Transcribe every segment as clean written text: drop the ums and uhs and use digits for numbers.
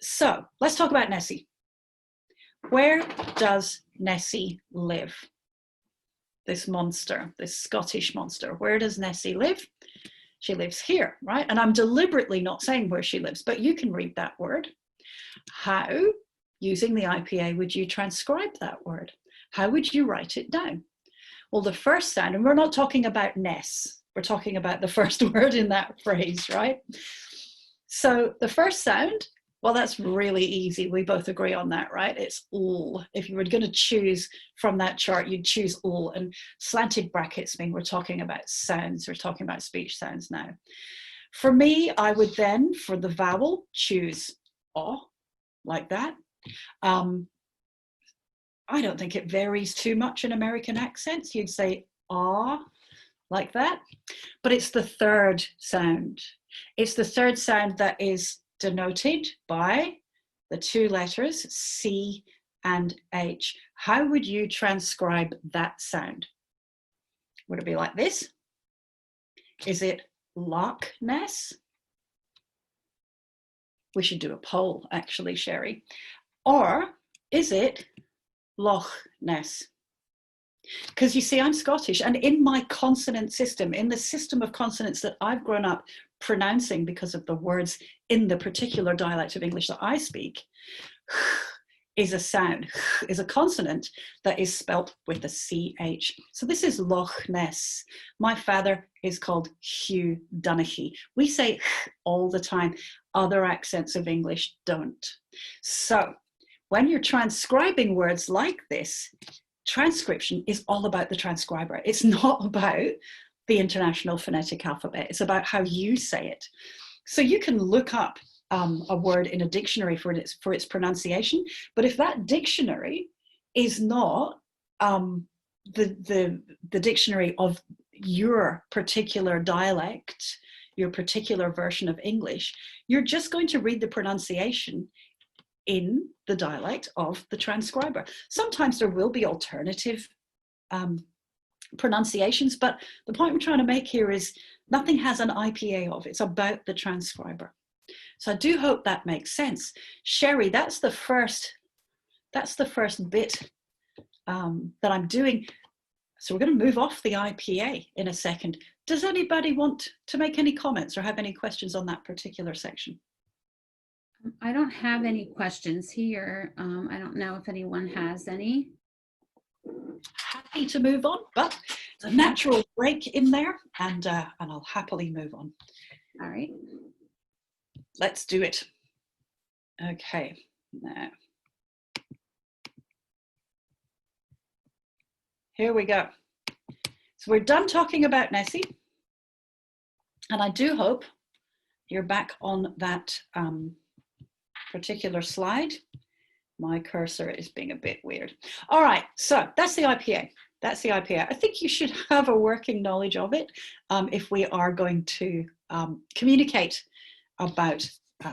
So let's talk about Nessie. Where does Nessie live? This monster, this Scottish monster. Where does Nessie live? She lives here, right? And I'm deliberately not saying where she lives, but you can read that word. How, using the IPA, would you transcribe that word? How would you write it down? Well, the first sound, and we're not talking about Ness, we're talking about the first word in that phrase, right? So the first sound, well, that's really easy. We both agree on that, right? It's all. If you were going to choose from that chart, you'd choose all. And slanted brackets mean we're talking about sounds. We're talking about speech sounds now. For me, I would then, for the vowel, choose O, like that. I don't think it varies too much in American accents. You'd say ah, like that. But it's the third sound. It's the third sound that is denoted by the two letters C and H. How would you transcribe that sound? Would it be like this? Is it Loch Ness? We should do a poll, actually, Sherry. Or is it Loch Ness? Because you see, I'm Scottish, and in my consonant system, in the system of consonants that I've grown up pronouncing because of the words in the particular dialect of English that I speak, is a sound, is a consonant that is spelt with a CH. So this is Loch Ness. My father is called Hugh Donaghy. We say all the time. Other accents of English don't. So when you're transcribing words like this, transcription is all about the transcriber. It's not about the International Phonetic Alphabet. It's about how you say it. So you can look up a word in a dictionary for its pronunciation, but if that dictionary is not the dictionary of your particular dialect, your particular version of English, you're just going to read the pronunciation in the dialect of the transcriber. Sometimes there will be alternative pronunciations, but the point I'm trying to make here is nothing has an IPA of. It's about the transcriber. So I do hope that makes sense. Sherry, that's the first bit that I'm doing. So we're going to move off the IPA in a second. Does anybody want to make any comments or have any questions on that particular section? I don't have any questions here. I don't know if anyone has any. Happy to move on, but it's a natural break in there, and I'll happily move on. All right. Let's do it. Okay, now. Here we go. So we're done talking about Nessie, and I do hope you're back on that particular slide. My cursor is being a bit weird. All right, so that's the IPA. That's the IPA. I think you should have a working knowledge of it if we are going to communicate about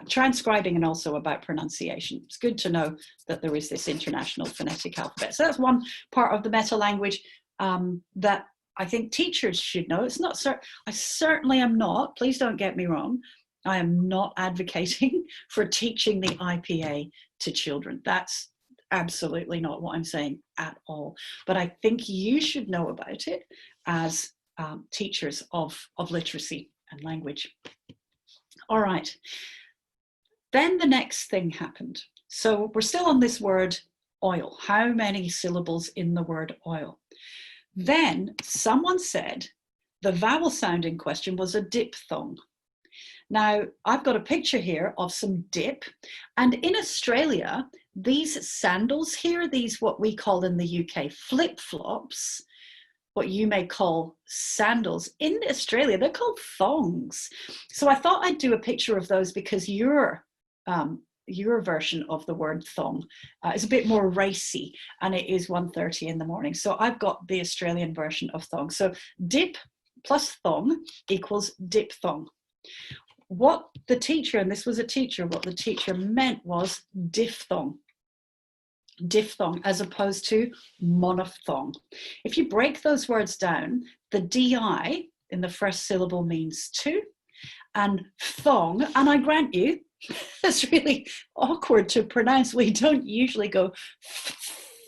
transcribing and also about pronunciation. It's good to know that there is this International Phonetic Alphabet. So that's one part of the meta language that I think teachers should know. It's not, I certainly am not, please don't get me wrong, I am not advocating for teaching the IPA to children. That's absolutely not what I'm saying at all. But I think you should know about it as teachers of literacy and language. All right. Then the next thing happened. So we're still on this word oil. How many syllables in the word oil? Then someone said the vowel sound in question was a diphthong. Now, I've got a picture here of some dip, and in Australia, these sandals here, these what we call in the UK flip-flops, what you may call sandals, in Australia, they're called thongs. So I thought I'd do a picture of those because your version of the word thong is a bit more racy, and it is 1:30 in the morning. So I've got the Australian version of thong. So dip plus thong equals diphthong. What the teacher, and this was a teacher, what the teacher meant was diphthong. Diphthong as opposed to monophthong. If you break those words down, the DI in the first syllable means two, and thong, and I grant you, It's really awkward to pronounce. We don't usually go,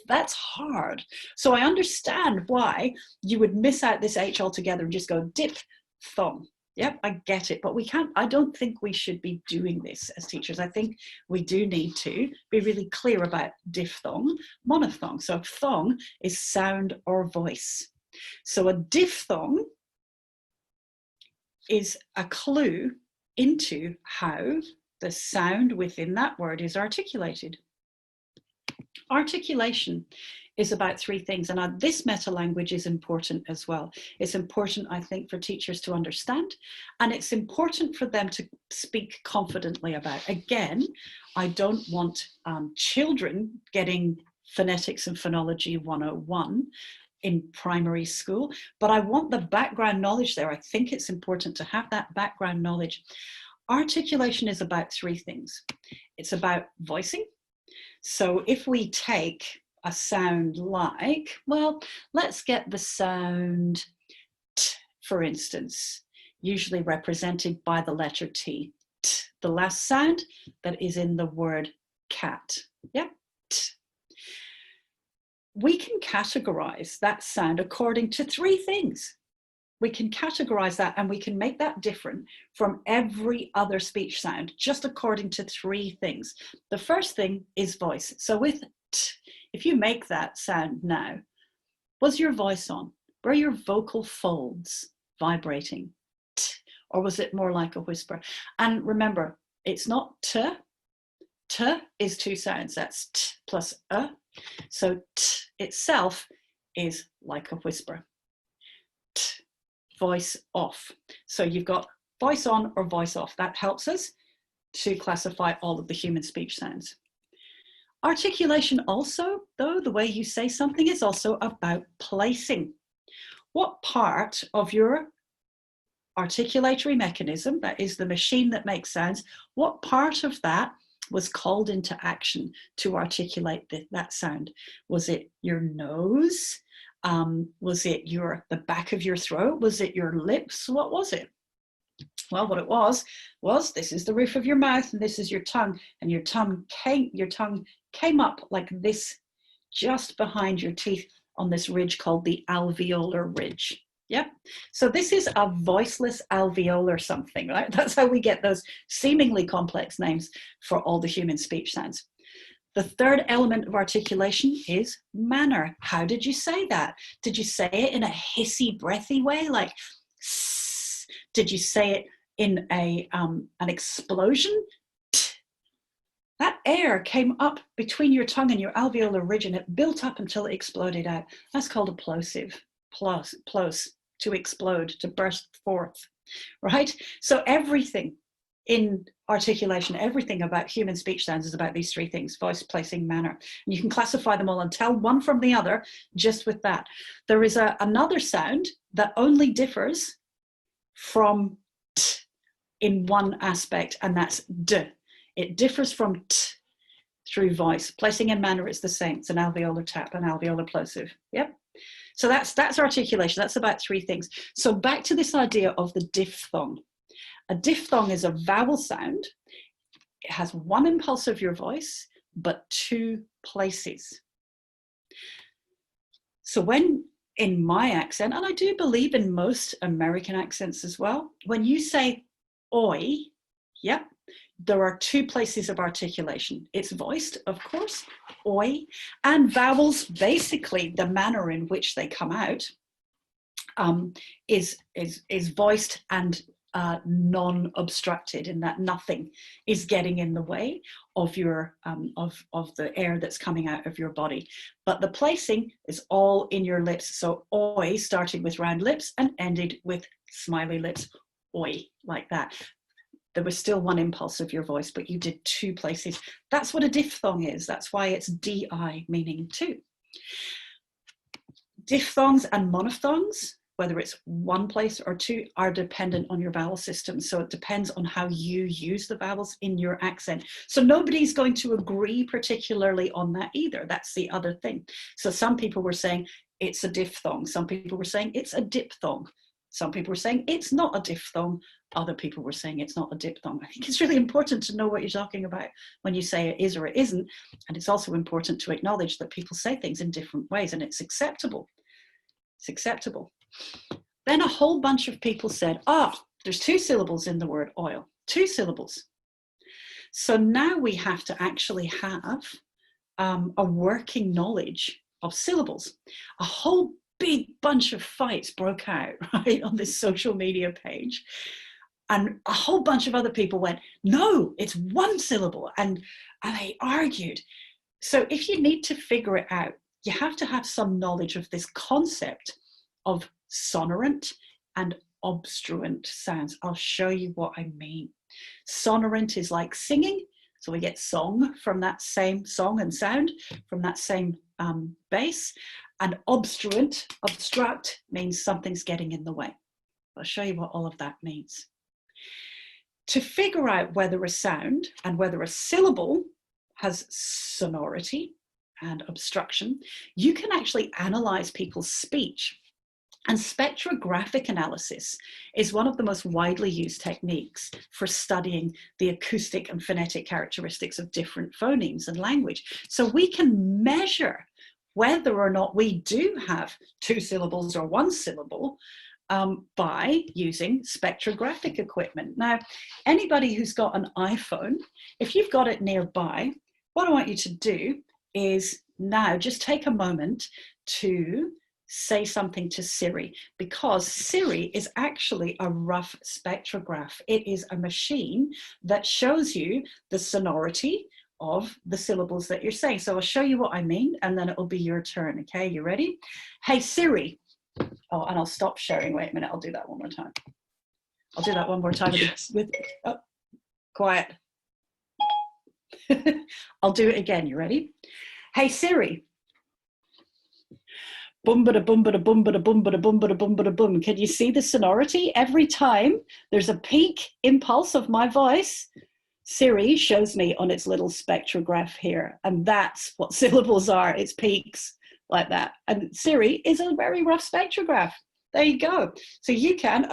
that's hard. So I understand why you would miss out this H altogether and just go diphthong. Yep, I get it, but we can't, I don't think we should be doing this as teachers. I think we do need to be really clear about diphthong, monophthong. So phthong is sound or voice. So a diphthong is a clue into how the sound within that word is articulated. Articulation is about three things, and this meta language is important as well. It's important, I think, for teachers to understand, and it's important for them to speak confidently about. Again, I don't want children getting phonetics and phonology 101 in primary school, but I want the background knowledge there. I think it's important to have that background knowledge. Articulation is about three things. It's about voicing. So if we take a sound like, well, let's get the sound T, for instance, usually represented by the letter T. T, the last sound that is in the word cat. Yep. T. We can categorize that sound according to three things. We can categorize that and we can make that different from every other speech sound just according to three things. The first thing is voice. So with T, if you make that sound now, was your voice on? Were your vocal folds vibrating? T, or was it more like a whisper? And remember, it's not T. T is two sounds. That's T plus A. So T itself is like a whisper. T, voice off. So you've got voice on or voice off. That helps us to classify all of the human speech sounds. Articulation also, though, the way you say something is also about placing. What part of your articulatory mechanism, that is the machine that makes sounds, what part of that was called into action to articulate that sound? Was it your nose? Was it the back of your throat? Was it your lips? What was it? Well, what it was this is the roof of your mouth and this is your tongue, and your tongue came up like this just behind your teeth on this ridge called the alveolar ridge. Yep. So this is a voiceless alveolar something, right? That's how we get those seemingly complex names for all the human speech sounds. The third element of articulation is manner. How did you say that? Did you say it in a hissy, breathy way, like sss? Did you say it in an explosion? That air came up between your tongue and your alveolar ridge and it built up until it exploded out. That's called a plosive. Plose, to explode, to burst forth, right? So everything in articulation, everything about human speech sounds is about these three things: voice, placing, manner. And you can classify them all and tell one from the other just with that. There is another sound that only differs from T in one aspect, and that's D. It differs from T through voice. Placing and manner is the same. It's an alveolar tap, an alveolar plosive. Yep. So that's articulation. That's about three things. So back to this idea of the diphthong. A diphthong is a vowel sound. It has one impulse of your voice, but two places. So when in my accent, and I do believe in most American accents as well, when you say oi, yep, there are two places of articulation. It's voiced, of course, oi, and vowels, basically the manner in which they come out is voiced and non-obstructed, in that nothing is getting in the way of your of the air that's coming out of your body. But the placing is all in your lips. So oi started with round lips and ended with smiley lips, oi, like that. There was still one impulse of your voice, but you did two places. That's what a diphthong is. That's why it's DI, meaning two. Diphthongs and monophthongs, whether it's one place or two, are dependent on your vowel system. So it depends on how you use the vowels in your accent. So nobody's going to agree particularly on that either. That's the other thing. So some people were saying it's a diphthong. Some people were saying it's a dipthong. Some people were saying it's not a diphthong. Other people were saying it's not a diphthong. I think it's really important to know what you're talking about when you say it is or it isn't. And it's also important to acknowledge that people say things in different ways, and it's acceptable. It's acceptable. Then a whole bunch of people said, there's 2 syllables in the word oil, 2 syllables. So now we have to actually have a working knowledge of syllables. A whole big bunch of fights broke out, right, on this social media page. And a whole bunch of other people went, no, it's 1 syllable. And they argued. So if you need to figure it out, you have to have some knowledge of this concept of sonorant and obstruent sounds. I'll show you what I mean. Sonorant is like singing. So we get song from that same song and sound, from that same base. And obstruent, obstruct, means something's getting in the way. I'll show you what all of that means. To figure out whether a sound and whether a syllable has sonority and obstruction, you can actually analyze people's speech. And spectrographic analysis is one of the most widely used techniques for studying the acoustic and phonetic characteristics of different phonemes and language. So we can measure whether or not we do have 2 syllables or 1 syllable by using spectrographic equipment. Now, anybody who's got an iPhone, if you've got it nearby, what I want you to do is now just take a moment to say something to Siri, because Siri is actually a rough spectrograph. It is a machine that shows you the sonority of the syllables that you're saying. So I'll show you what I mean, and then it'll be your turn. Okay, you ready? Hey Siri. Oh, and I'll stop sharing. Wait a minute, I'll do that one more time. I'll do that one more time with oh, quiet. I'll do it again. You ready? Hey Siri. Boom, bada, boom, bada, boom, bada, boom, bada, boom, bada, boom, bada, boom. Can you see the sonority? Every time there's a peak impulse of my voice, Siri shows me on its little spectrograph here. And that's what syllables are. It's peaks like that. And Siri is a very rough spectrograph. There you go. So you can,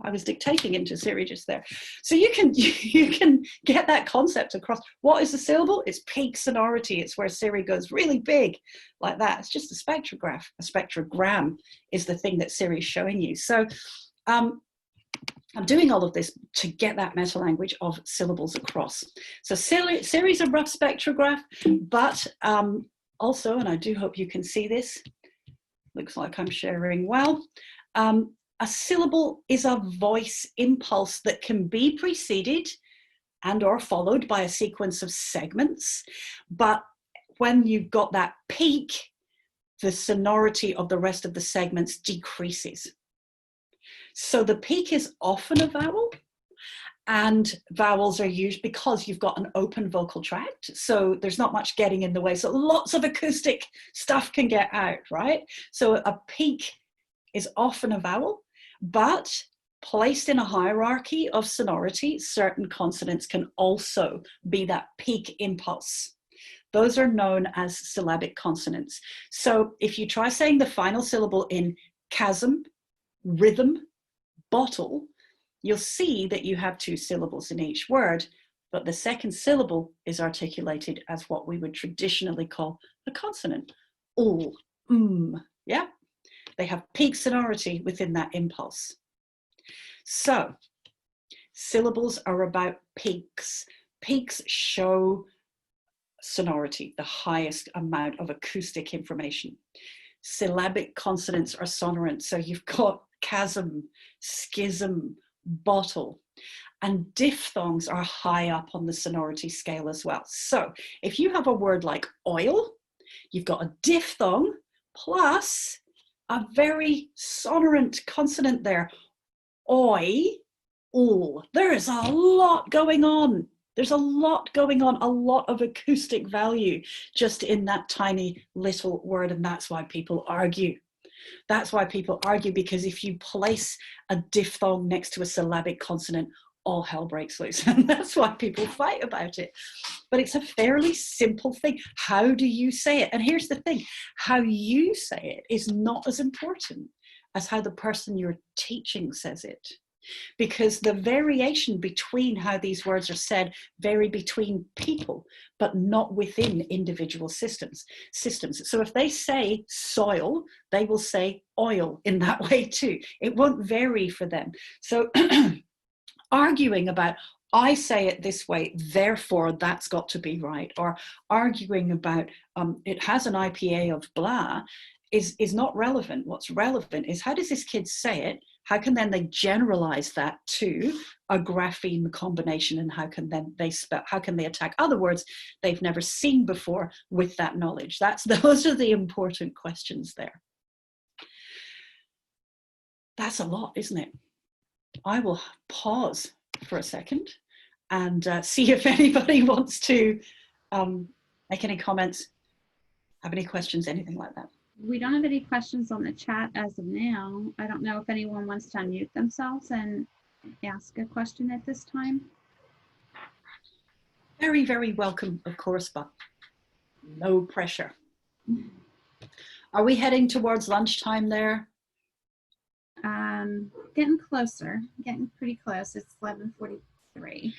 I was dictating into Siri just there. So you can get that concept across. What is a syllable? It's peak sonority. It's where Siri goes really big like that. It's just a spectrograph. A spectrogram is the thing that Siri's showing you. So I'm doing all of this to get that meta language of syllables across. So Siri's a rough spectrograph, but also, and I do hope you can see this, looks like I'm sharing well, a syllable is a voice impulse that can be preceded and or followed by a sequence of segments. But when you've got that peak, the sonority of the rest of the segments decreases. So the peak is often a vowel, and vowels are used because you've got an open vocal tract. So there's not much getting in the way. So lots of acoustic stuff can get out, right? So a peak is often a vowel. But placed in a hierarchy of sonority, certain consonants can also be that peak impulse. Those are known as syllabic consonants. So if you try saying the final syllable in chasm, rhythm, bottle, you'll see that you have 2 syllables in each word, but the second syllable is articulated as what we would traditionally call a consonant. Yeah? They have peak sonority within that impulse. So, syllables are about peaks. Peaks show sonority, the highest amount of acoustic information. Syllabic consonants are sonorant. So you've got chasm, schism, bottle. And diphthongs are high up on the sonority scale as well. So if you have a word like oil, you've got a diphthong plus a very sonorant consonant there. Oi, ul. There is a lot going on. There's a lot going on, a lot of acoustic value just in that tiny little word. And that's why people argue. That's why people argue, because if you place a diphthong next to a syllabic consonant, all hell breaks loose. And that's why people fight about it. But it's a fairly simple thing. How do you say it? And here's the thing, how you say it is not as important as how the person you're teaching says it. Because the variation between how these words are said vary between people, but not within individual systems. So if they say soil, they will say oil in that way too. It won't vary for them. So arguing about, I say it this way, therefore that's got to be right, or arguing about it has an IPA of blah is not relevant. What's relevant is, how does this kid say it? How can then they generalize that to a grapheme combination, and how can then how can they attack other words they've never seen before with that knowledge? Those are the important questions there. That's a lot, isn't it? I will pause for a second and see if anybody wants to make any comments, have any questions, anything like that. We don't have any questions on the chat as of now. I don't know if anyone wants to unmute themselves and ask a question at this time. Very, very welcome, of course, but no pressure. Are we heading towards lunchtime there? Getting closer, getting pretty close. It's 11:43.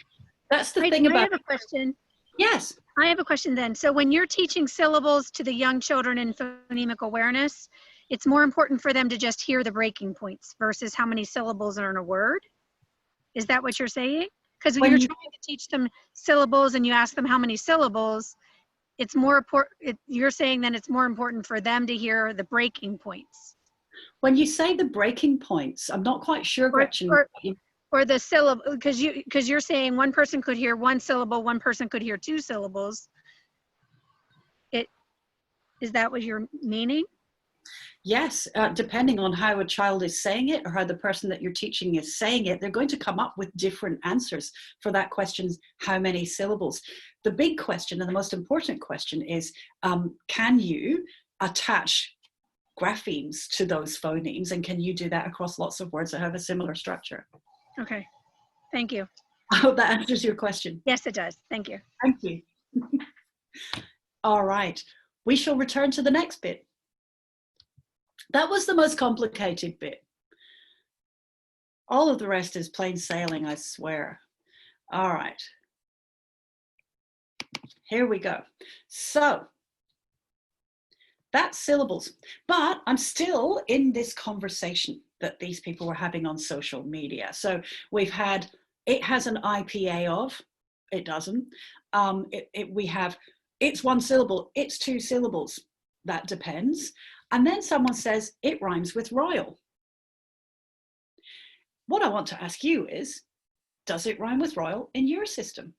That's the thing about— I have a question. Yes. I have a question then. So when you're teaching syllables to the young children in phonemic awareness, it's more important for them to just hear the breaking points versus how many syllables are in a word? Is that what you're saying? Because when you're trying to teach them syllables and you ask them how many syllables, it's more important. You're saying then it's more important for them to hear the breaking points. When you say the breaking points, I'm not quite sure, Gretchen. Or the syllable, because you're saying one person could hear one syllable, one person could hear two syllables. Is that what you're meaning? Yes, depending on how a child is saying it or how the person that you're teaching is saying it, they're going to come up with different answers for that question, how many syllables. The big question and the most important question is, can you attach graphemes to those phonemes, and can you do that across lots of words that have a similar structure? Okay, thank you. I hope that answers your question. Yes, it does. Thank you. Thank you. All right, we shall return to the next bit. That was the most complicated bit. All of the rest is plain sailing, I swear. All right, here we go. So that's syllables, but I'm still in this conversation that these people were having on social media. So we've had, it has an IPA of, it doesn't. We have, it's one syllable, it's two syllables, that depends. And then someone says, it rhymes with royal. What I want to ask you is, does it rhyme with royal in your system?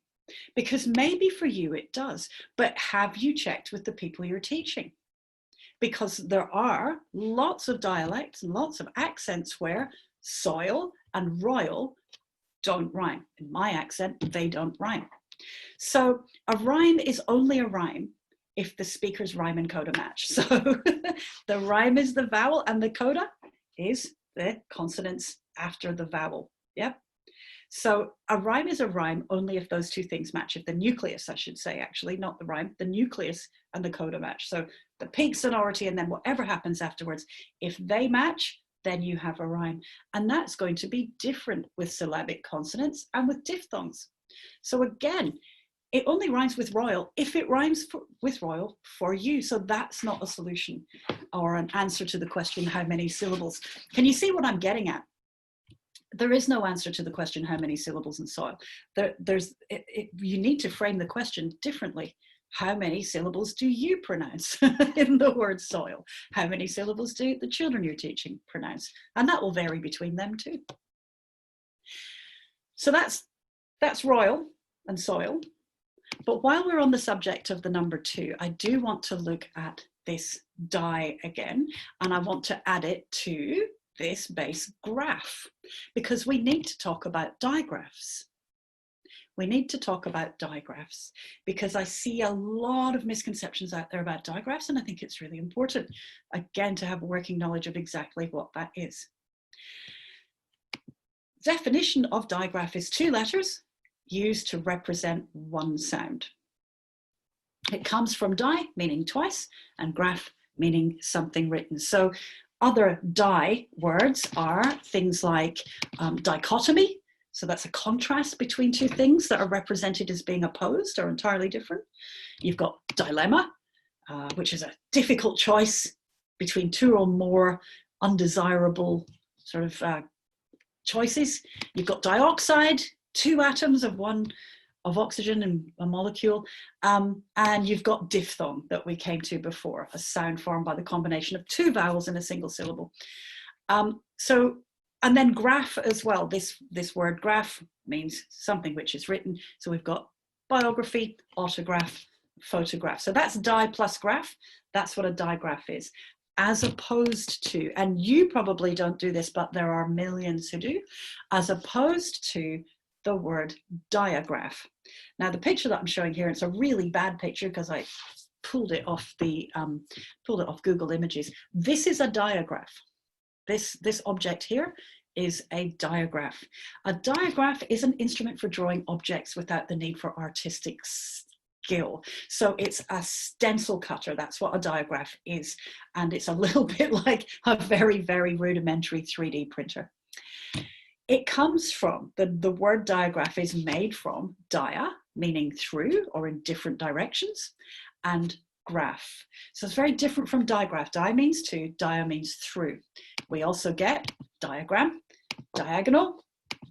Because maybe for you it does, but have you checked with the people you're teaching? Because there are lots of dialects and lots of accents where soil and royal don't rhyme. In my accent, they don't rhyme. So a rhyme is only a rhyme if the speaker's rhyme and coda match. So the rhyme is the vowel and the coda is the consonants after the vowel. Yep. So a rhyme is a rhyme only if those two things match. If the nucleus, I should say, actually, not the rhyme, the nucleus and the coda match. So the peak sonority and then whatever happens afterwards, if they match, then you have a rhyme. And that's going to be different with syllabic consonants and with diphthongs. So again, it only rhymes with royal if it rhymes with royal for you. So that's not a solution or an answer to the question, how many syllables? Can you see what I'm getting at? There is no answer to the question, how many syllables in soil? You need to frame the question differently. How many syllables do you pronounce in the word soil? How many syllables do the children you're teaching pronounce? And that will vary between them too. So that's royal and soil. But while we're on the subject of the number 2, I do want to look at this die again, and I want to add it to this base graph, because we need to talk about digraphs. We need to talk about digraphs because I see a lot of misconceptions out there about digraphs, and I think it's really important, again, to have a working knowledge of exactly what that is. Definition of digraph is 2 letters used to represent one sound. It comes from di, meaning twice, and graph, meaning something written. So Other di words are things like dichotomy. So that's a contrast between two things that are represented as being opposed or entirely different. You've got dilemma, which is a difficult choice between two or more undesirable sort of choices. You've got dioxide, two atoms of oxygen and a molecule, and you've got diphthong that we came to before, a sound formed by the combination of two vowels in a single syllable. And then graph as well. This word graph means something which is written. So we've got biography, autograph, photograph. So that's di plus graph. That's what a digraph is. As opposed to, and you probably don't do this, but there are millions who do, as opposed to the word diagraph. Now the picture that I'm showing here, it's a really bad picture because I pulled it off Google Images. This is a diagraph. This object here is a diagraph. A diagraph is an instrument for drawing objects without the need for artistic skill. So it's a stencil cutter. That's what a diagraph is. And it's a little bit like a very, very rudimentary 3D printer. It comes from, the word diagraph is made from dia, meaning through or in different directions, and graph. So it's very different from digraph. Di means to, dia means through. We also get diagram, diagonal,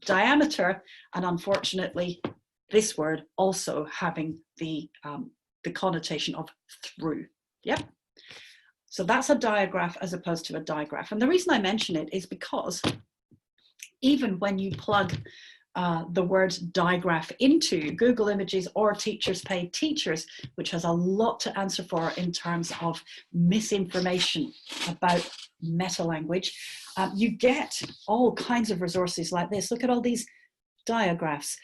diameter, and unfortunately, this word also having the connotation of through. Yep. So that's a diagraph as opposed to a digraph. And the reason I mention it is because even when you plug the word digraph into Google Images or Teachers Pay Teachers, which has a lot to answer for in terms of misinformation about metalanguage, you get all kinds of resources like this. Look at all these diagraphs.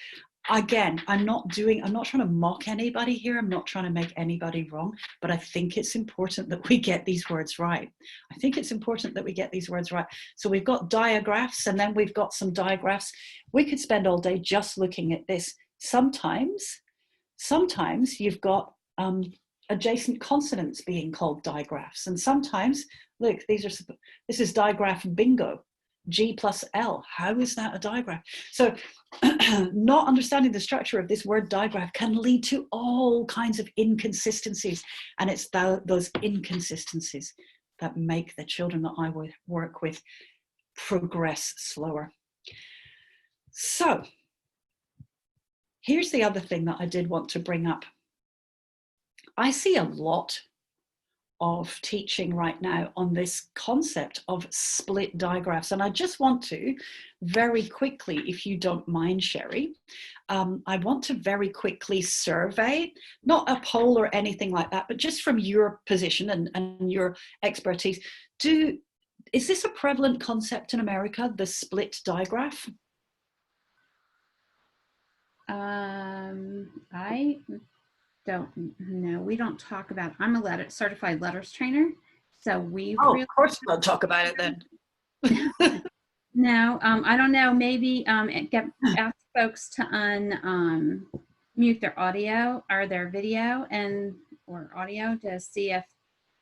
Again, I'm not trying to mock anybody here. I'm not trying to make anybody wrong, but I think it's important that we get these words right. I think it's important that we get these words right. So we've got diagraphs and then we've got some digraphs. We could spend all day just looking at this. Sometimes you've got adjacent consonants being called digraphs. And sometimes, look, this is digraph bingo. G plus L, how is that a digraph? So not understanding the structure of this word digraph can lead to all kinds of inconsistencies. And it's those inconsistencies that make the children that I work with progress slower. So here's the other thing that I did want to bring up. I see a lot of teaching right now on this concept of split digraphs. And I just want to very quickly, if you don't mind, Sherry, I want to very quickly survey, not a poll or anything like that, but just from your position and your expertise, is this a prevalent concept in America, the split digraph? I don't know. We don't talk about, I'm a certified letters trainer. So we of course we'll talk about it then. No, I don't know. Maybe ask folks to unmute their audio or their video or audio to see if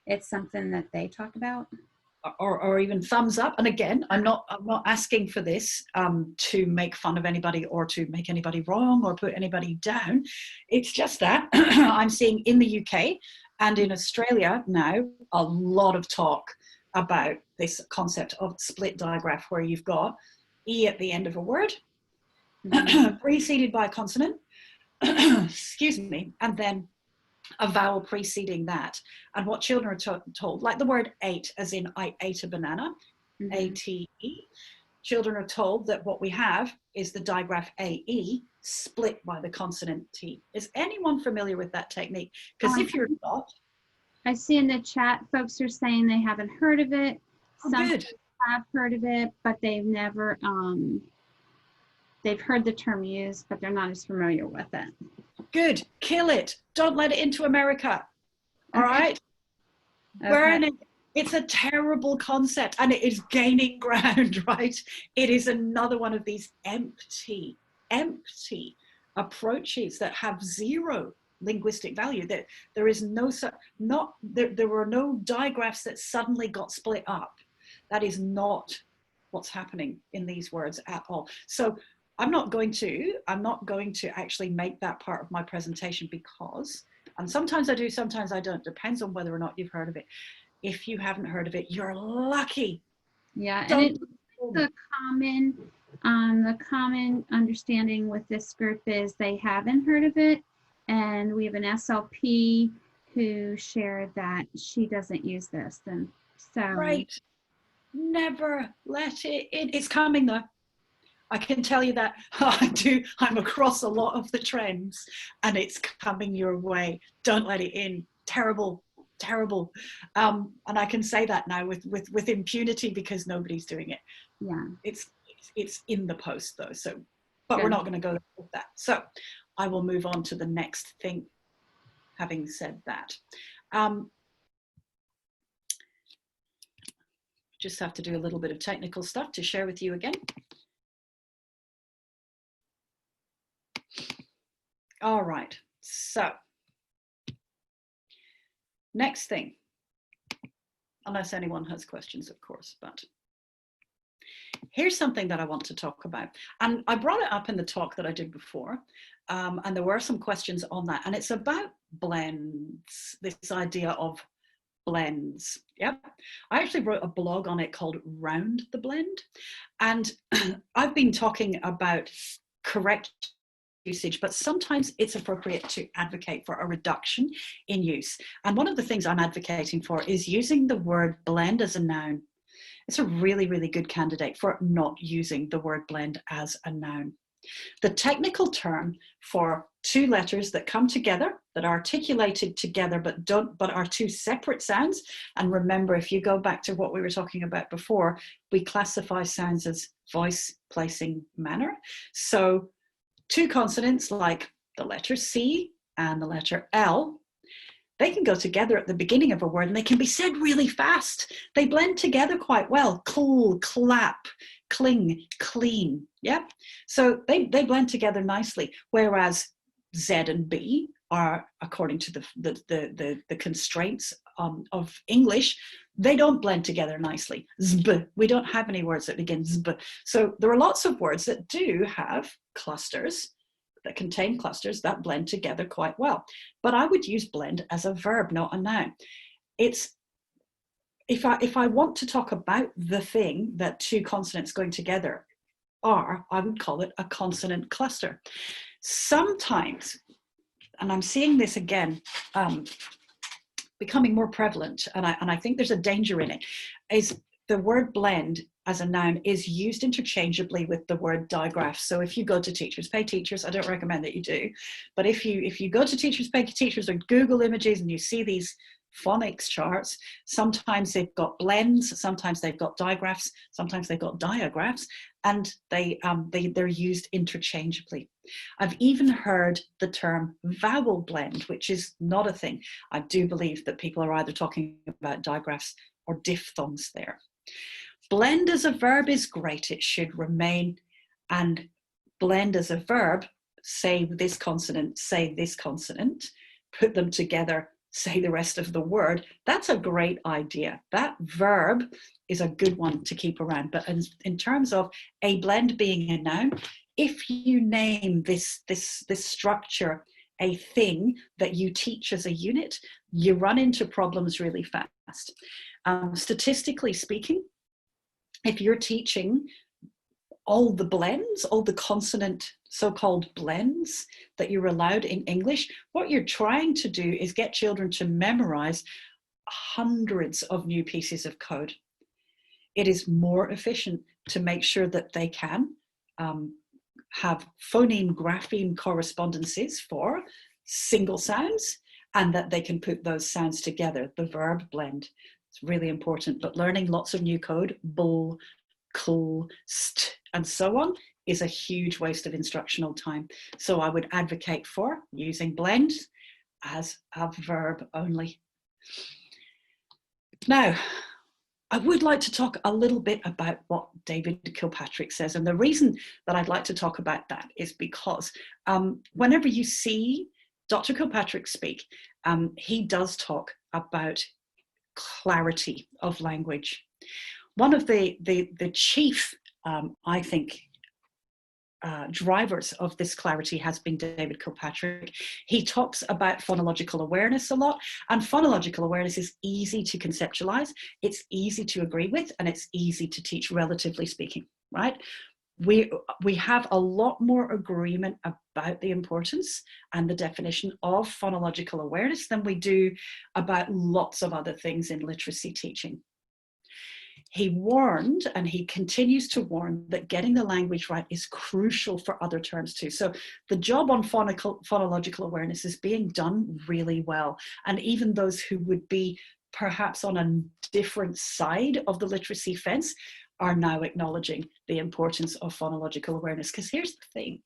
it's something that they talk about. Or even thumbs up. And again, I'm not asking for this to make fun of anybody or to make anybody wrong or put anybody down. It's just that I'm seeing in the UK and in Australia now a lot of talk about this concept of split digraph, where you've got E at the end of a word, preceded by a consonant, excuse me, and then a vowel preceding that. And what children are told, like the word ate, as in I ate a banana, A-T-E, children are told that what we have is the digraph A-E split by the consonant T. Is anyone familiar with that technique? Because if you're not. I see in the chat, folks are saying they haven't heard of it. Some Good. have heard of it, but they've never, they've heard the term used, but they're not as familiar with it. Good. Kill it. Don't let it into America. All right? Okay. Burn it. It's a terrible concept and it is gaining ground, right? It is another one of these empty approaches that have zero linguistic value. That there is there were no digraphs that suddenly got split up. That is not what's happening in these words at all. So I'm not going to actually make that part of my presentation because, and sometimes I do, sometimes I don't, depends on whether or not you've heard of it. If you haven't heard of it, you're lucky. Yeah, and Don't the common understanding with this group is they haven't heard of it, and we have an SLP who shared that she doesn't use this, and so right. Never let it in. It's coming though. I can tell you that. I do. I'm across a lot of the trends, and it's coming your way. Don't let it in. Terrible, terrible. And I can say that now with impunity because nobody's doing it. yeah. It's in the post though. So, but Good. we're not going to go with that. So, I will move on to the next thing. Having said that, just have to do a little bit of technical stuff to share with you again. All right, so next thing, unless anyone has questions, of course, but here's something that I want to talk about. And I brought it up in the talk that I did before, and there were some questions on that, and it's about blends, this idea of blends. Yep. I actually wrote a blog on it called Round the Blend. And I've been talking about correct usage, but sometimes it's appropriate to advocate for a reduction in use. And one of the things I'm advocating for is using the word blend as a noun. It's a really, really good candidate for not using the word blend as a noun. The technical term for two letters that come together, that are articulated together, but are two separate sounds. And remember, if you go back to what we were talking about before, we classify sounds as voice, placing, manner. So two consonants like the letter C and the letter L, they can go together at the beginning of a word and they can be said really fast. They blend together quite well. Cool, clap, cling, clean. Yeah. So they blend together nicely. Whereas Z and B are, according to the constraints of English, they don't blend together nicely. Zb, we don't have any words that begin zb. So there are lots of words that do have clusters, that contain clusters that blend together quite well. But I would use blend as a verb, not a noun. It's, if I want to talk about the thing that two consonants going together are, I would call it a consonant cluster. Sometimes, and I'm seeing this again, becoming more prevalent, and I think there's a danger in it, is the word blend as a noun is used interchangeably with the word diagraph. So if you go to Teachers Pay Teachers, I don't recommend that you do, but if you go to Teachers Pay Teachers or Google Images and you see these phonics charts, sometimes they've got blends, sometimes they've got digraphs, sometimes they've got diagraphs, and they're used interchangeably. I've even heard the term vowel blend, which is not a thing. I do believe that people are either talking about digraphs or diphthongs there. Blend as a verb is great, it should remain, and blend as a verb, say this consonant, put them together, say the rest of the word, that's a great idea. That verb is a good one to keep around. But in terms of a blend being a noun, if you name this structure a thing that you teach as a unit, you run into problems really fast. Statistically speaking, if you're teaching all the blends, all the consonant so-called blends that you're allowed in English, what you're trying to do is get children to memorize hundreds of new pieces of code. It is more efficient to make sure that they can have phoneme-grapheme correspondences for single sounds, and that they can put those sounds together, the verb blend. It's really important, but learning lots of new code, bull, cool, st, and so on, is a huge waste of instructional time. So I would advocate for using blend as a verb only. Now, I would like to talk a little bit about what David Kilpatrick says. And the reason that I'd like to talk about that is because whenever you see Dr. Kilpatrick speak, he does talk about clarity of language. one of the chief, I think, drivers of this clarity has been David Kilpatrick. He talks about phonological awareness a lot, and phonological awareness is easy to conceptualize, it's easy to agree with, and it's easy to teach, relatively speaking, right? We have a lot more agreement about the importance and the definition of phonological awareness than we do about lots of other things in literacy teaching. He warned, and he continues to warn, that getting the language right is crucial for other terms too. So the job on phonological awareness is being done really well. And even those who would be perhaps on a different side of the literacy fence are now acknowledging the importance of phonological awareness. Because here's the thing.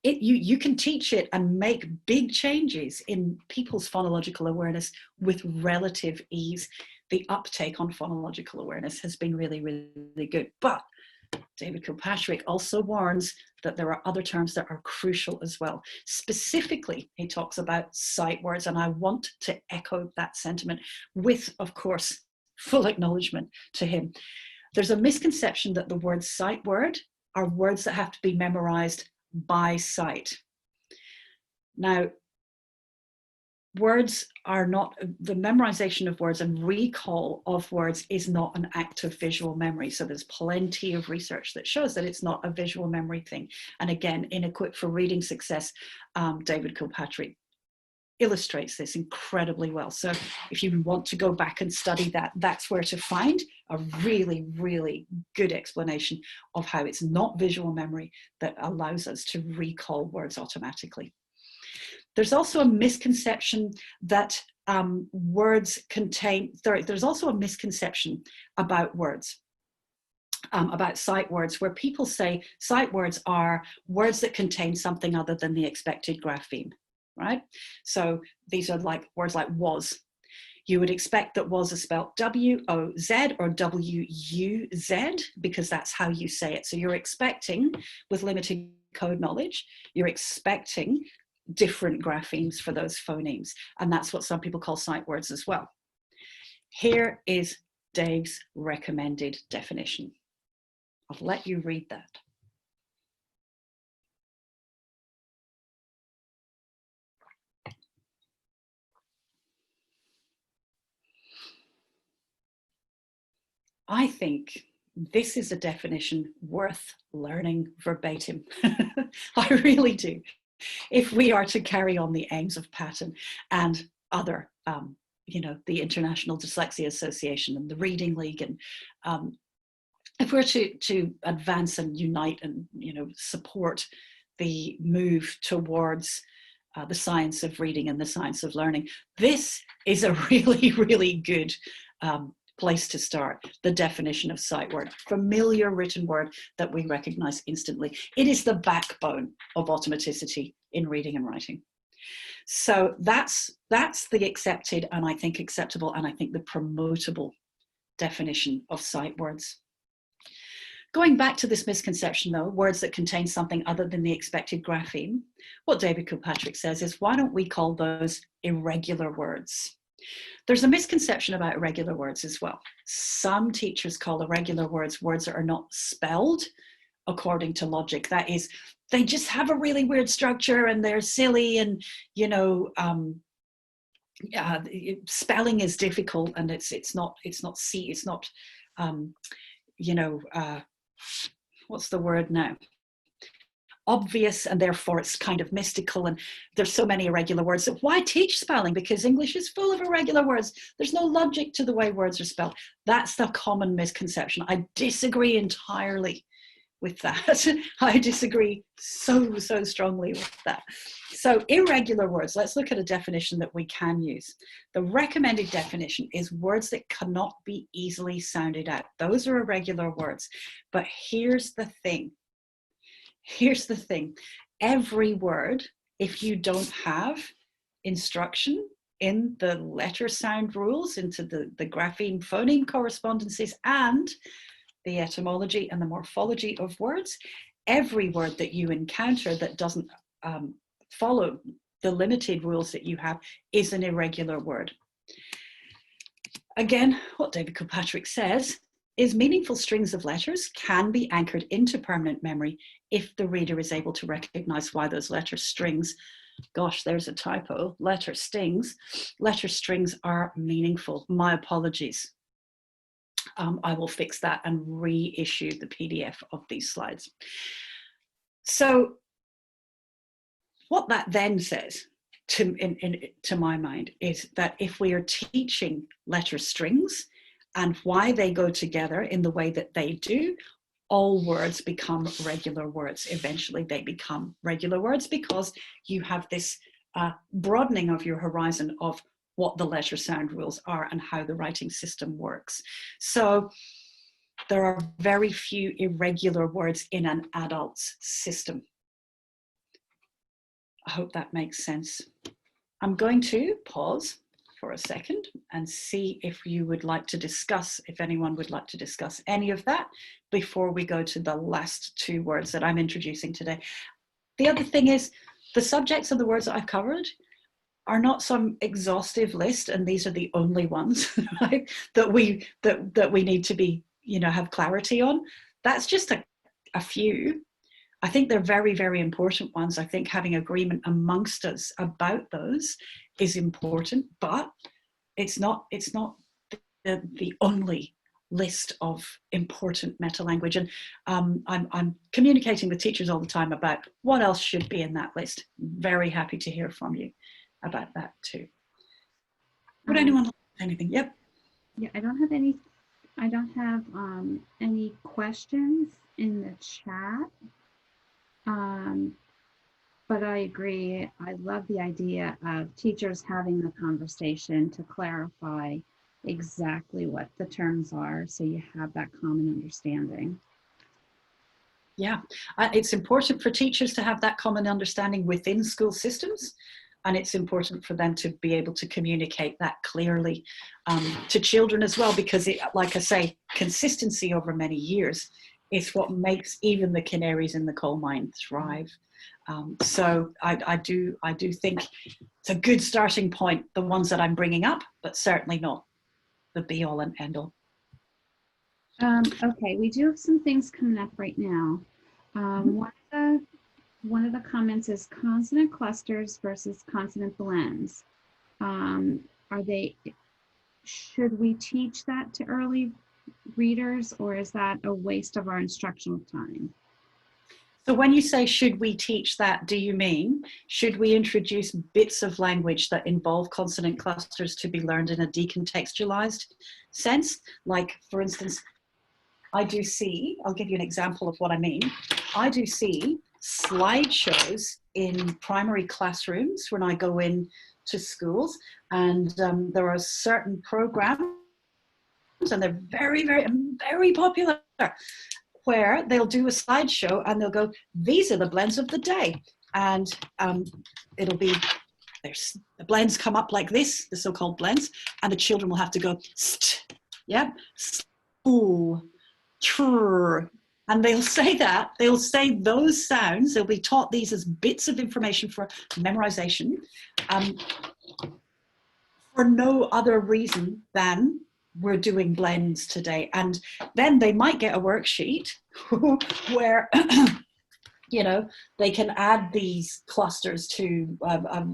You can teach it and make big changes in people's phonological awareness with relative ease. The uptake on phonological awareness has been really, really good. But David Kilpatrick also warns that there are other terms that are crucial as well. Specifically, he talks about sight words, and I want to echo that sentiment with, of course, full acknowledgement to him. There's a misconception that the word sight word are words that have to be memorized by sight. Now, words are not, the memorization of words and recall of words is not an act of visual memory. So there's plenty of research that shows that it's not a visual memory thing. And again, in Equipped for Reading Success, David Kilpatrick illustrates this incredibly well. So if you want to go back and study that, that's where to find a really, really good explanation of how it's not visual memory that allows us to recall words automatically. There's also a misconception that words contain, there's also a misconception about words, about sight words, where people say sight words are words that contain something other than the expected grapheme, right? So these are like words like was. You would expect that was is spelled W-O-Z or W-U-Z because that's how you say it. So you're expecting, with limited code knowledge, you're expecting different graphemes for those phonemes. And that's what some people call sight words as well. Here is Dave's recommended definition. I'll let you read that. I think this is a definition worth learning verbatim. I really do. If we are to carry on the aims of Patten and other, you know, the International Dyslexia Association and the Reading League, and if we're to advance and unite and, you know, support the move towards the science of reading and the science of learning, this is a really, really good place to start. The definition of sight word, familiar written word that we recognize instantly. It is the backbone of automaticity in reading and writing. So that's the accepted, and I think acceptable, and I think the promotable definition of sight words. Going back to this misconception though, words that contain something other than the expected grapheme, what David Kilpatrick says is, why don't we call those irregular words? There's a misconception about irregular words as well. Some teachers call irregular words words that are not spelled according to logic. That is, they just have a really weird structure and they're silly, and, you know, spelling is difficult, and it's not you know, what's the word now? Obvious, and therefore it's kind of mystical, and there's so many irregular words. So why teach spelling? Because English is full of irregular words. There's no logic to the way words are spelled. That's the common misconception. I disagree entirely with that. I disagree so strongly with that. So irregular words, let's look at a definition that we can use. The recommended definition is words that cannot be easily sounded out. Those are irregular words. But here's the thing. Here's the thing. Every word, if you don't have instruction in the letter sound rules, into the grapheme phoneme correspondences and the etymology and the morphology of words, every word that you encounter that doesn't follow the limited rules that you have is an irregular word. again, what David Kilpatrick says is meaningful strings of letters can be anchored into permanent memory if the reader is able to recognize why those letter strings, gosh, there's a typo, letter strings are meaningful. My apologies. I will fix that and reissue the PDF of these slides. So what that then says, to my mind, is that if we are teaching letter strings and why they go together in the way that they do, all words become regular words. Eventually they become regular words because you have this broadening of your horizon of what the letter sound rules are and how the writing system works. So there are very few irregular words in an adult's system. I hope that makes sense. I'm going to pause for a second and see if you would like to discuss, if anyone would like to discuss any of that before we go to the last two words that I'm introducing today. The other thing is the subjects of the words that I've covered are not some exhaustive list, and these are the only ones, right, that we need to be, have clarity on. That's just a few. I think they're very, very important ones. I think having agreement amongst us about those is important, but it's not the only list of important meta language. And I'm communicating with teachers all the time about what else should be in that list. Very happy to hear from you about that too. Would anyone like anything? Yep. Yeah, I don't have any questions in the chat. But I agree. I love the idea of teachers having the conversation to clarify exactly what the terms are, so you have that common understanding. Yeah, it's important for teachers to have that common understanding within school systems, and it's important for them to be able to communicate that clearly to children as well, because like I say, consistency over many years is what makes even the canaries in the coal mine thrive. So I do think it's a good starting point, the ones that I'm bringing up, but certainly not the be all and end all. Okay, we do have some things coming up right now. One of the comments is consonant clusters versus consonant blends. Should we teach that to early readers, or is that a waste of our instructional time? So when you say should we teach that, do you mean should we introduce bits of language that involve consonant clusters to be learned in a decontextualized sense? Like, for instance, I do see, I'll give you an example of what I mean. I do see slideshows in primary classrooms when I go in to schools, and there are certain programs, and they're very, very, very popular, where they'll do a slideshow and they'll go, these are the blends of the day. And it'll be, the blends come up like this, the so-called blends, and the children will have to go, st, yeah, ooh, trrr. And they'll say that, they'll say those sounds, they'll be taught these as bits of information for memorization for no other reason than we're doing blends today. And then they might get a worksheet where, they can add these clusters to a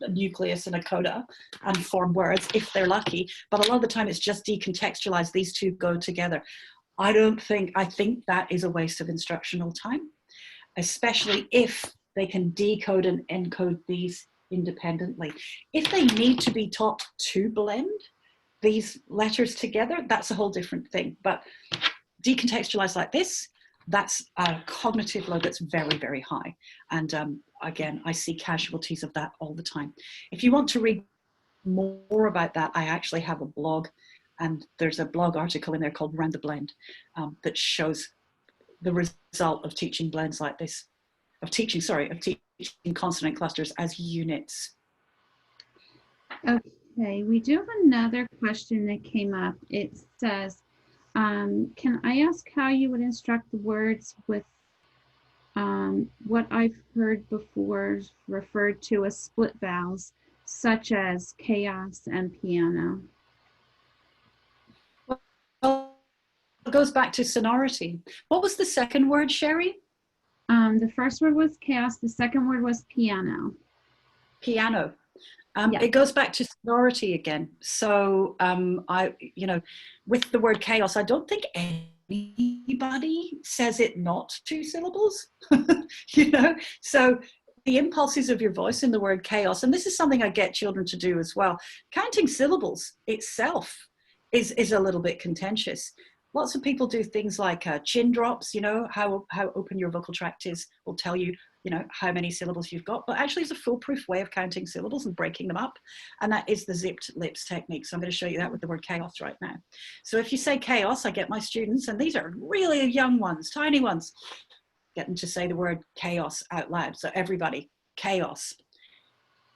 nucleus and a coda and form words if they're lucky. But a lot of the time it's just decontextualized. These two go together. I think that is a waste of instructional time, especially if they can decode and encode these independently. If they need to be taught to blend these letters together, that's a whole different thing. But decontextualized like this, that's a cognitive load that's very, very high. And again, I see casualties of that all the time. If you want to read more about that, I actually have a blog, and there's a blog article in there called Round the Blend that shows the result of teaching blends like this, of teaching consonant clusters as units. Okay, we do have another question that came up. It says, can I ask how you would instruct the words with what I've heard before referred to as split vowels, such as chaos and piano? goes back to sonority. What was the second word, Sherry? The first word was chaos. The second word was piano. Piano. Yeah. It goes back to sonority again. So with the word chaos, I don't think anybody says it not two syllables, so the impulses of your voice in the word chaos, and this is something I get children to do as well. Counting syllables itself is a little bit contentious. Lots of people do things like chin drops, how open your vocal tract is will tell you, how many syllables you've got, but actually it's a foolproof way of counting syllables and breaking them up. And that is the zipped lips technique. So I'm going to show you that with the word chaos right now. So if you say chaos, I get my students, and these are really young ones, tiny ones, get them to say the word chaos out loud. So everybody, chaos.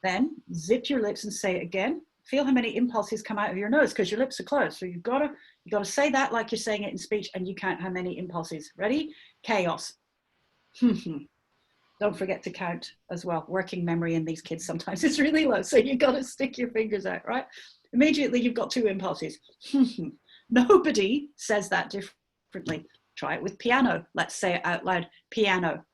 Then zip your lips and say it again. Feel how many impulses come out of your nose because your lips are closed. So you've got to say that like you're saying it in speech, and you count how many impulses. Ready? Chaos. Don't forget to count as well. Working memory in these kids sometimes is really low, so you've got to stick your fingers out, right? Immediately you've got two impulses. Nobody says that differently. Try it with piano. Let's say it out loud. Piano.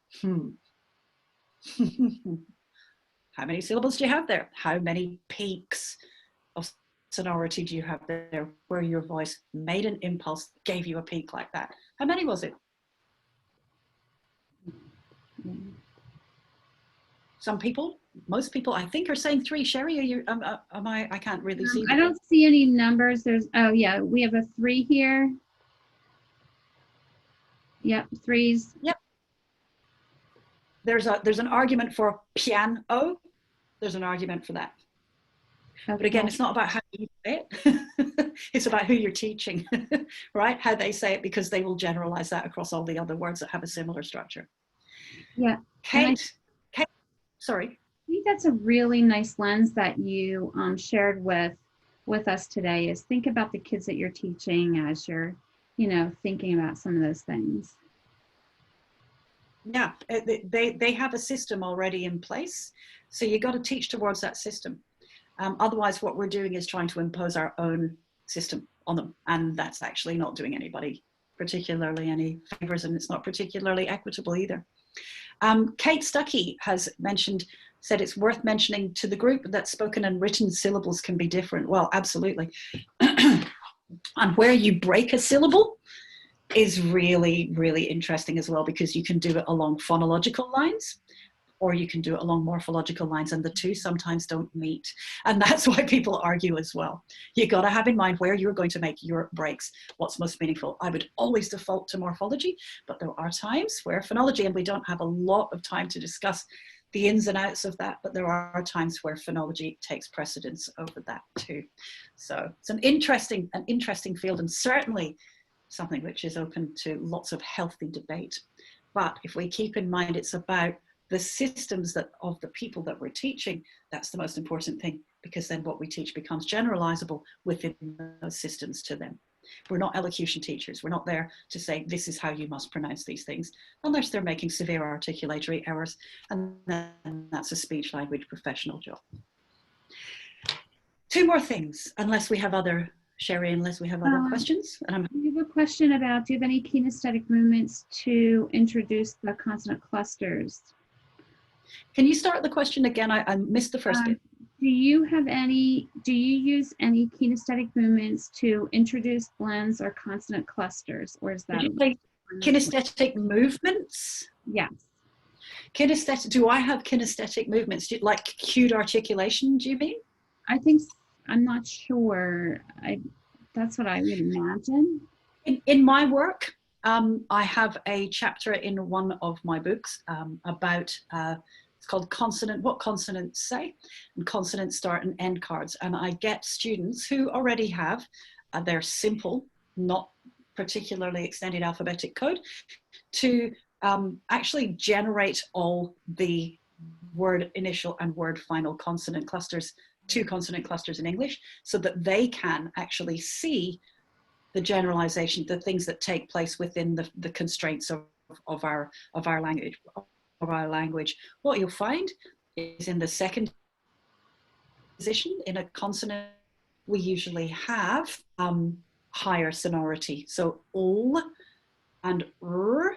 How many syllables do you have there? How many peaks of sonority do you have there where your voice made an impulse, gave you a peak like that? How many was it? Some people, most people, I think, are saying 3. Sherry, are you? I can't really see. I don't see any numbers. Oh yeah, we have a 3 here. Yep, 3s. Yep. There's an argument for piano. There's an argument for that. Okay. But again, it's not about how you say it. It's about who you're teaching, right? How they say it, because they will generalize that across all the other words that have a similar structure. Yeah. Kate, sorry. I think that's a really nice lens that you shared with us today, is think about the kids that you're teaching as you're, thinking about some of those things. Yeah, they have a system already in place. So you got to teach towards that system. Otherwise, what we're doing is trying to impose our own system on them. And that's actually not doing anybody particularly any favors, and it's not particularly equitable either. Kate Stuckey has said it's worth mentioning to the group that spoken and written syllables can be different. Well, absolutely. And where you break a syllable is really, really interesting as well, because you can do it along phonological lines, or you can do it along morphological lines, and the two sometimes don't meet. And that's why people argue as well. You got to have in mind where you're going to make your breaks, what's most meaningful. I would always default to morphology, but there are times where phonology, and we don't have a lot of time to discuss the ins and outs of that, but there are times where phonology takes precedence over that too. So it's an interesting field, and certainly something which is open to lots of healthy debate. But if we keep in mind it's about the systems of the people that we're teaching, that's the most important thing, because then what we teach becomes generalizable within those systems to them. We're not elocution teachers. We're not there to say, this is how you must pronounce these things, unless they're making severe articulatory errors, and then that's a speech language professional job. 2 more things, unless we have other, Sherry, unless we have other questions. And we have a question about, do you have any kinesthetic movements to introduce the consonant clusters? Can you start the question again? I missed the first bit. Do you use any kinesthetic movements to introduce blends or consonant clusters, or is that? Did you say kinesthetic movements? Yes. Kinesthetic, do I have kinesthetic movements? Like cued articulation, do you mean? I think, I'm not sure. That's what I would imagine. In my work, I have a chapter in one of my books about, it's called Consonant, What Consonants Say, and consonant start and end cards. And I get students who already have their simple, not particularly extended alphabetic code to actually generate all the word initial and word final consonant clusters, 2 consonant clusters in English, so that they can actually see the generalization, the things that take place within the constraints of our language. What you'll find is in the second position in a consonant, we usually have higher sonority. So l and r,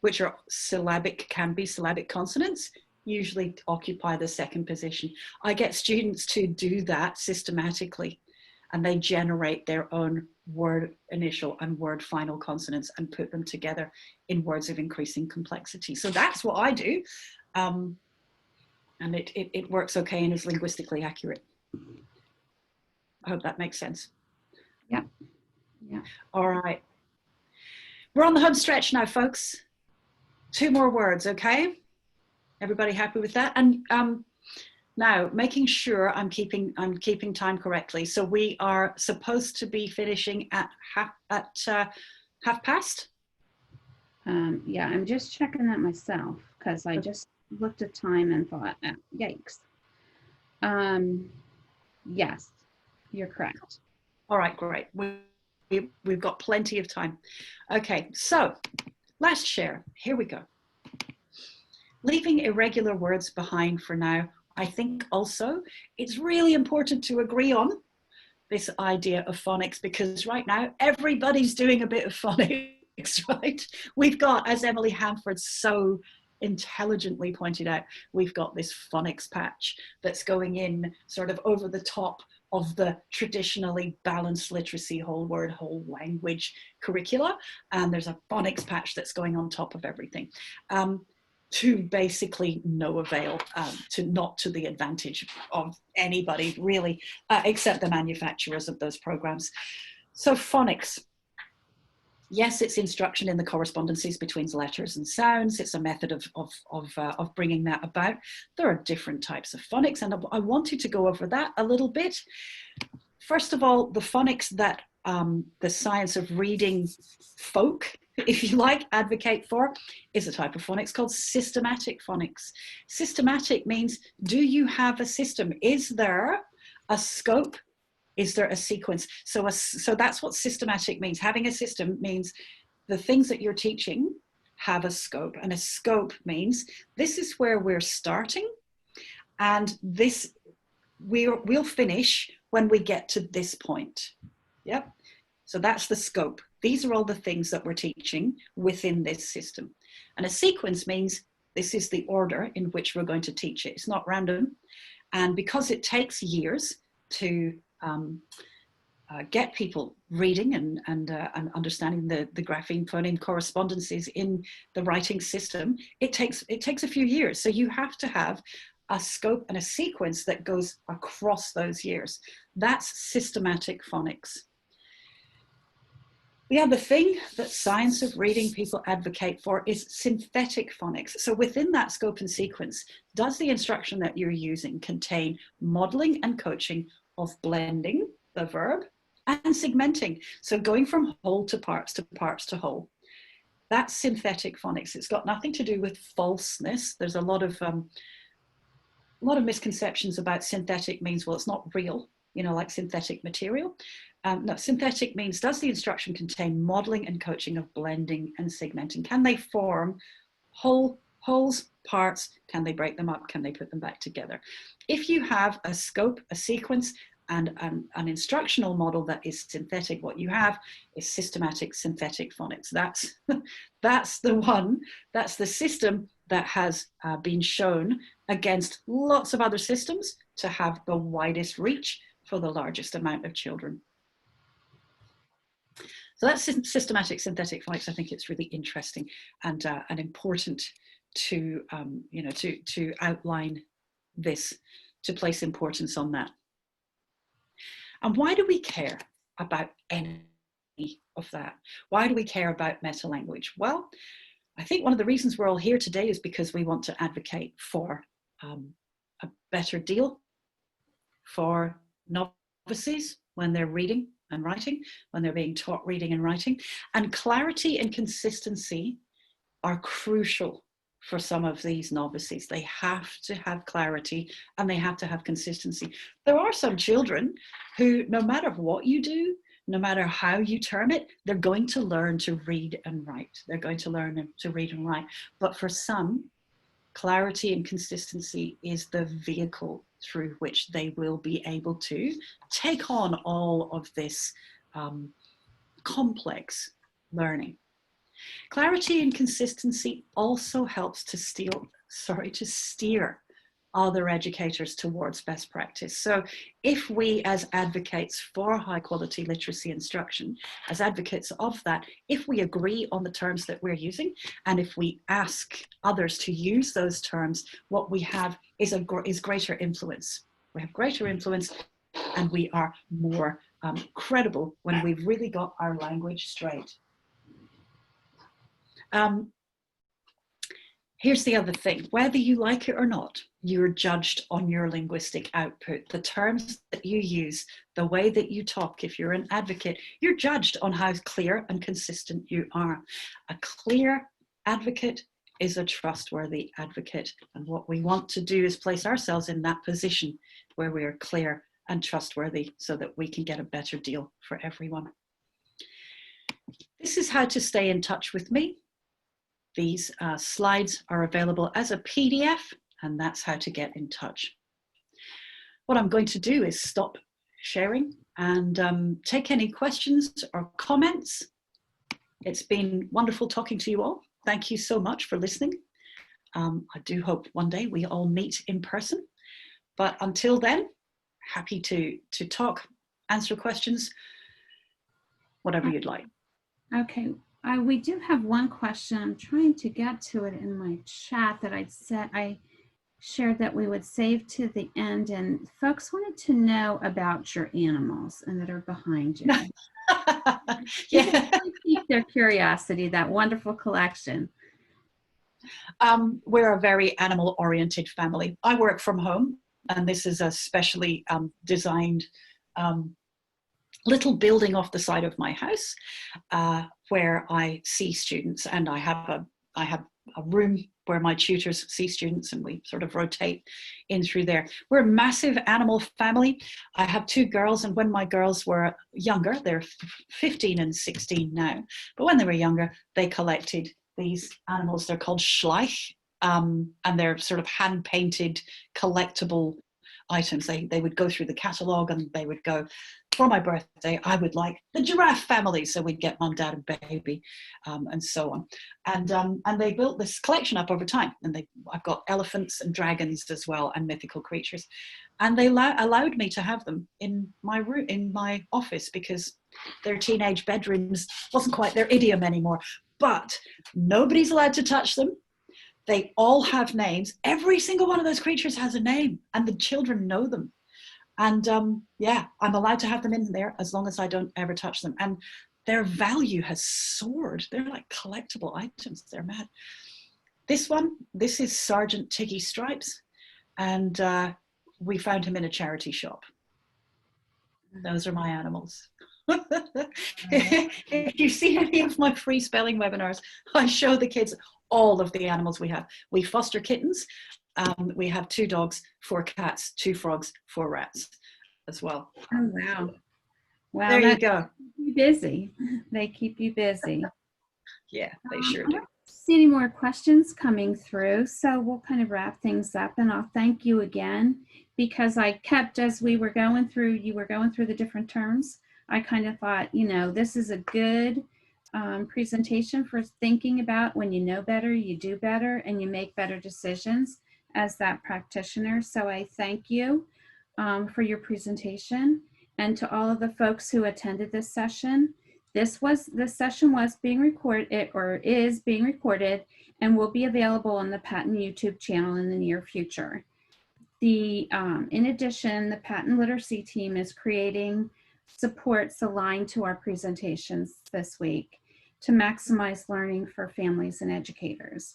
which are syllabic, can be syllabic consonants, usually occupy the second position. I get students to do that systematically, and they generate their own word initial and word final consonants and put them together in words of increasing complexity. So that's what I do. And it works okay and is linguistically accurate. I hope that makes sense. Yeah. Yeah. All right. We're on the home stretch now, folks. 2 more words, okay? Everybody happy with that? And now making sure I'm keeping time correctly. So we are supposed to be finishing at half past. Yeah, I'm just checking that myself because I just looked at time and thought, oh, yikes. Yes, you're correct. All right, great. We've got plenty of time. Okay, so last share. Here we go. Leaving irregular words behind for now. I think also it's really important to agree on this idea of phonics, because right now everybody's doing a bit of phonics, right? We've got, as Emily Hanford so intelligently pointed out, we've got this phonics patch that's going in sort of over the top of the traditionally balanced literacy whole word, whole language curricula. And there's a phonics patch that's going on top of everything. To basically no avail, not to the advantage of anybody really, except the manufacturers of those programs. So phonics, yes, it's instruction in the correspondences between letters and sounds. It's a method of bringing that about. There are different types of phonics, and I wanted to go over that a little bit. First of all, the phonics that the science of reading folk, if you like, advocate for, is a type of phonics called systematic phonics. Systematic means, do you have a system? Is there a scope? Is there a sequence? So that's what systematic means. Having a system means the things that you're teaching have a scope, and a scope means this is where we're starting, and this we'll finish when we get to this point. Yep. So that's the scope. These are all the things that we're teaching within this system. And a sequence means this is the order in which we're going to teach it. It's not random. And because it takes years to get people reading and understanding the grapheme phoneme correspondences in the writing system, it takes a few years. So you have to have a scope and a sequence that goes across those years. That's systematic phonics. The other thing that science of reading people advocate for is synthetic phonics. So within that scope and sequence, does the instruction that you're using contain modeling and coaching of blending, the verb, and segmenting? So going from whole to parts to whole. That's synthetic phonics. It's got nothing to do with falseness. There's a lot of misconceptions about synthetic means, well, it's not real, like synthetic material. No, synthetic means, does the instruction contain modeling and coaching of blending and segmenting? Can they form wholes, parts? Can they break them up? Can they put them back together? If you have a scope, a sequence, and an instructional model that is synthetic, what you have is systematic synthetic phonics. That's the one, that's the system that has been shown against lots of other systems to have the widest reach for the largest amount of children. So that's systematic synthetic phonics. I think it's really interesting and important to to outline this, to place importance on that. And why do we care about any of that? Why do we care about metalanguage? Well, I think one of the reasons we're all here today is because we want to advocate for a better deal for novices when they're reading and writing, when they're being taught reading and writing. And clarity and consistency are crucial for some of these novices. They have to have clarity and they have to have consistency. There are some children who, no matter what you do, no matter how you term it, they're going to learn to read and write. They're going to learn to read and write. But for some, clarity and consistency is the vehicle through which they will be able to take on all of this complex learning. Clarity and consistency also helps to steer other educators towards best practice. So if we, as advocates for high quality literacy instruction, as advocates of that, if we agree on the terms that we're using, and if we ask others to use those terms, what we have is greater influence. We have greater influence, and we are more credible when we've really got our language straight. Here's the other thing, whether you like it or not, you're judged on your linguistic output. The terms that you use, the way that you talk, if you're an advocate, you're judged on how clear and consistent you are. A clear advocate is a trustworthy advocate. And what we want to do is place ourselves in that position where we are clear and trustworthy so that we can get a better deal for everyone. This is how to stay in touch with me. These slides are available as a PDF, and that's how to get in touch. What I'm going to do is stop sharing and take any questions or comments. It's been wonderful talking to you all. Thank you so much for listening. I do hope one day we all meet in person, but until then, happy to talk, answer questions, whatever you'd like. Okay. We do have one question. I'm trying to get to it in my chat that I shared that we would save to the end, and folks wanted to know about your animals and that are behind you. Yeah. Keep their curiosity, that wonderful collection. We're a very animal-oriented family. I work from home, and this is a specially designed little building off the side of my house where I see students, and I have a room where my tutors see students, and we sort of rotate in through there. We're a massive animal family. I have two girls, and when my girls were younger, they're 15 and 16 now, but when they were younger, they collected these animals. They're called Schleich, and they're sort of hand-painted collectible items. They would go through the catalogue, and they would go, for my birthday, I would like the giraffe family. So we'd get mom, dad, and baby, and so on. And they built this collection up over time. And I've got elephants and dragons as well, and mythical creatures. And they allowed me to have them in my room, in my office, because their teenage bedrooms wasn't quite their idiom anymore. But nobody's allowed to touch them. They all have names. Every single one of those creatures has a name, and the children know them. And yeah, I'm allowed to have them in there as long as I don't ever touch them. And their value has soared. They're like collectible items. They're mad. This is Sergeant Tiggy Stripes. And we found him in a charity shop. Those are my animals. If you see any of my free spelling webinars, I show the kids all of the animals we have. We foster kittens. We have 2 dogs, 4 cats, 2 frogs, 4 rats as well. Oh, wow. Wow. There you go. Keep you busy. They keep you busy. Yeah, they sure do. I don't see any more questions coming through, so we'll kind of wrap things up, and I'll thank you again, because I kept, as we were going through, you were going through the different terms, I kind of thought, you know, this is a good presentation for thinking about when you know better, you do better, and you make better decisions as that practitioner. So I thank you for your presentation, and to all of the folks who attended this session. This session was being recorded, or is being recorded, and will be available on the Patent YouTube channel in the near future. In addition, the Patent Literacy team is creating supports aligned to our presentations this week to maximize learning for families and educators.